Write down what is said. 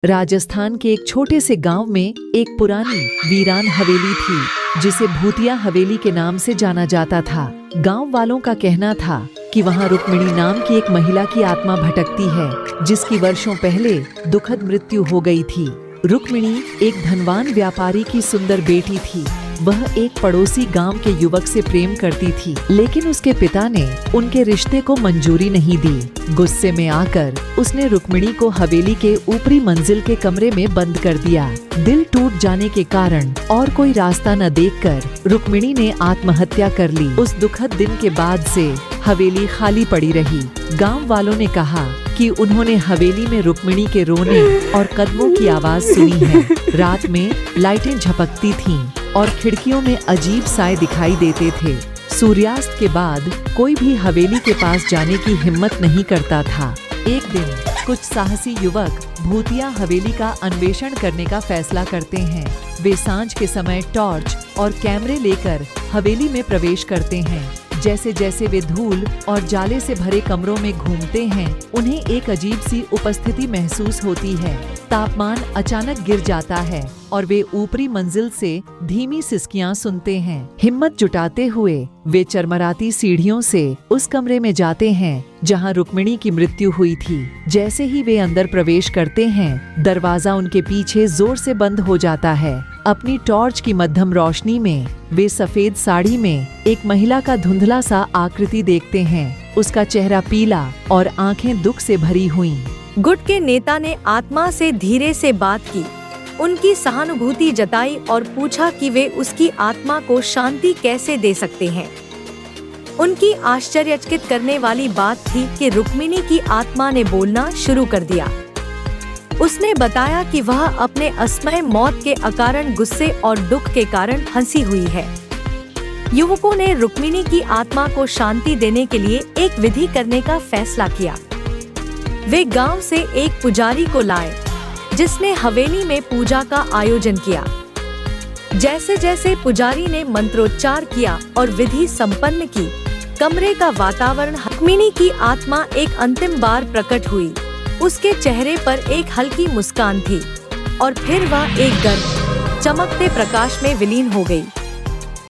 राजस्थान के एक छोटे से गांव में एक पुरानी वीरान हवेली थी जिसे भूतिया हवेली के नाम से जाना जाता था। गांव वालों का कहना था कि वहां रुक्मिणी नाम की एक महिला की आत्मा भटकती है जिसकी वर्षों पहले दुखद मृत्यु हो गई थी। रुक्मिणी एक धनवान व्यापारी की सुंदर बेटी थी। वह एक पड़ोसी गांव के युवक से प्रेम करती थी, लेकिन उसके पिता ने उनके रिश्ते को मंजूरी नहीं दी। गुस्से में आकर उसने रुक्मिणी को हवेली के ऊपरी मंजिल के कमरे में बंद कर दिया। दिल टूट जाने के कारण और कोई रास्ता न देखकर रुक्मिणी ने आत्महत्या कर ली। उस दुखद दिन के बाद से हवेली खाली पड़ी रही। गांव वालों ने कहा कि उन्होंने हवेली में रुक्मिणी के रोने और कदमों की आवाज सुनी है। रात में लाइटें झपकती थीं और खिड़कियों में अजीब साए दिखाई देते थे। सूर्यास्त के बाद कोई भी हवेली के पास जाने की हिम्मत नहीं करता था। एक दिन कुछ साहसी युवक भूतिया हवेली का अन्वेषण करने का फैसला करते हैं। वे सांझ के समय टॉर्च और कैमरे लेकर हवेली में प्रवेश करते हैं। जैसे जैसे वे धूल और जाले से भरे कमरों में घूमते हैं, उन्हें एक अजीब सी उपस्थिति महसूस होती है। तापमान अचानक गिर जाता है और वे ऊपरी मंजिल से धीमी सिसकियां सुनते हैं। हिम्मत जुटाते हुए वे चरमराती सीढ़ियों से उस कमरे में जाते हैं जहां रुक्मिणी की मृत्यु हुई थी। जैसे ही वे अंदर प्रवेश करते हैं, दरवाजा उनके पीछे जोर से बंद हो जाता है। अपनी टॉर्च की मध्यम रोशनी में वे सफेद साड़ी में एक महिला का धुंधला सा आकृति देखते हैं। उसका चेहरा पीला और आंखें दुख से भरी हुई। गुट के नेता ने आत्मा से धीरे से बात की, उनकी सहानुभूति जताई और पूछा कि वे उसकी आत्मा को शांति कैसे दे सकते हैं। उनकी आश्चर्यचकित करने वाली बात थी कि रुक्मिणी की आत्मा ने बोलना शुरू कर दिया। उसने बताया कि वह अपने असमय मौत के अकारण गुस्से और दुख के कारण फंसी हुई है। युवकों ने रुक्मिणी की आत्मा को शांति देने के लिए एक विधि करने का फैसला किया। वे गांव से एक पुजारी को लाए जिसने हवेली में पूजा का आयोजन किया। जैसे जैसे पुजारी ने मंत्रोच्चार किया और विधि संपन्न की, कमरे का वातावरण रुक्मिणी की आत्मा एक अंतिम बार प्रकट हुई। उसके चेहरे पर एक हल्की मुस्कान थी और फिर वह एक गर्म चमकते प्रकाश में विलीन हो गई।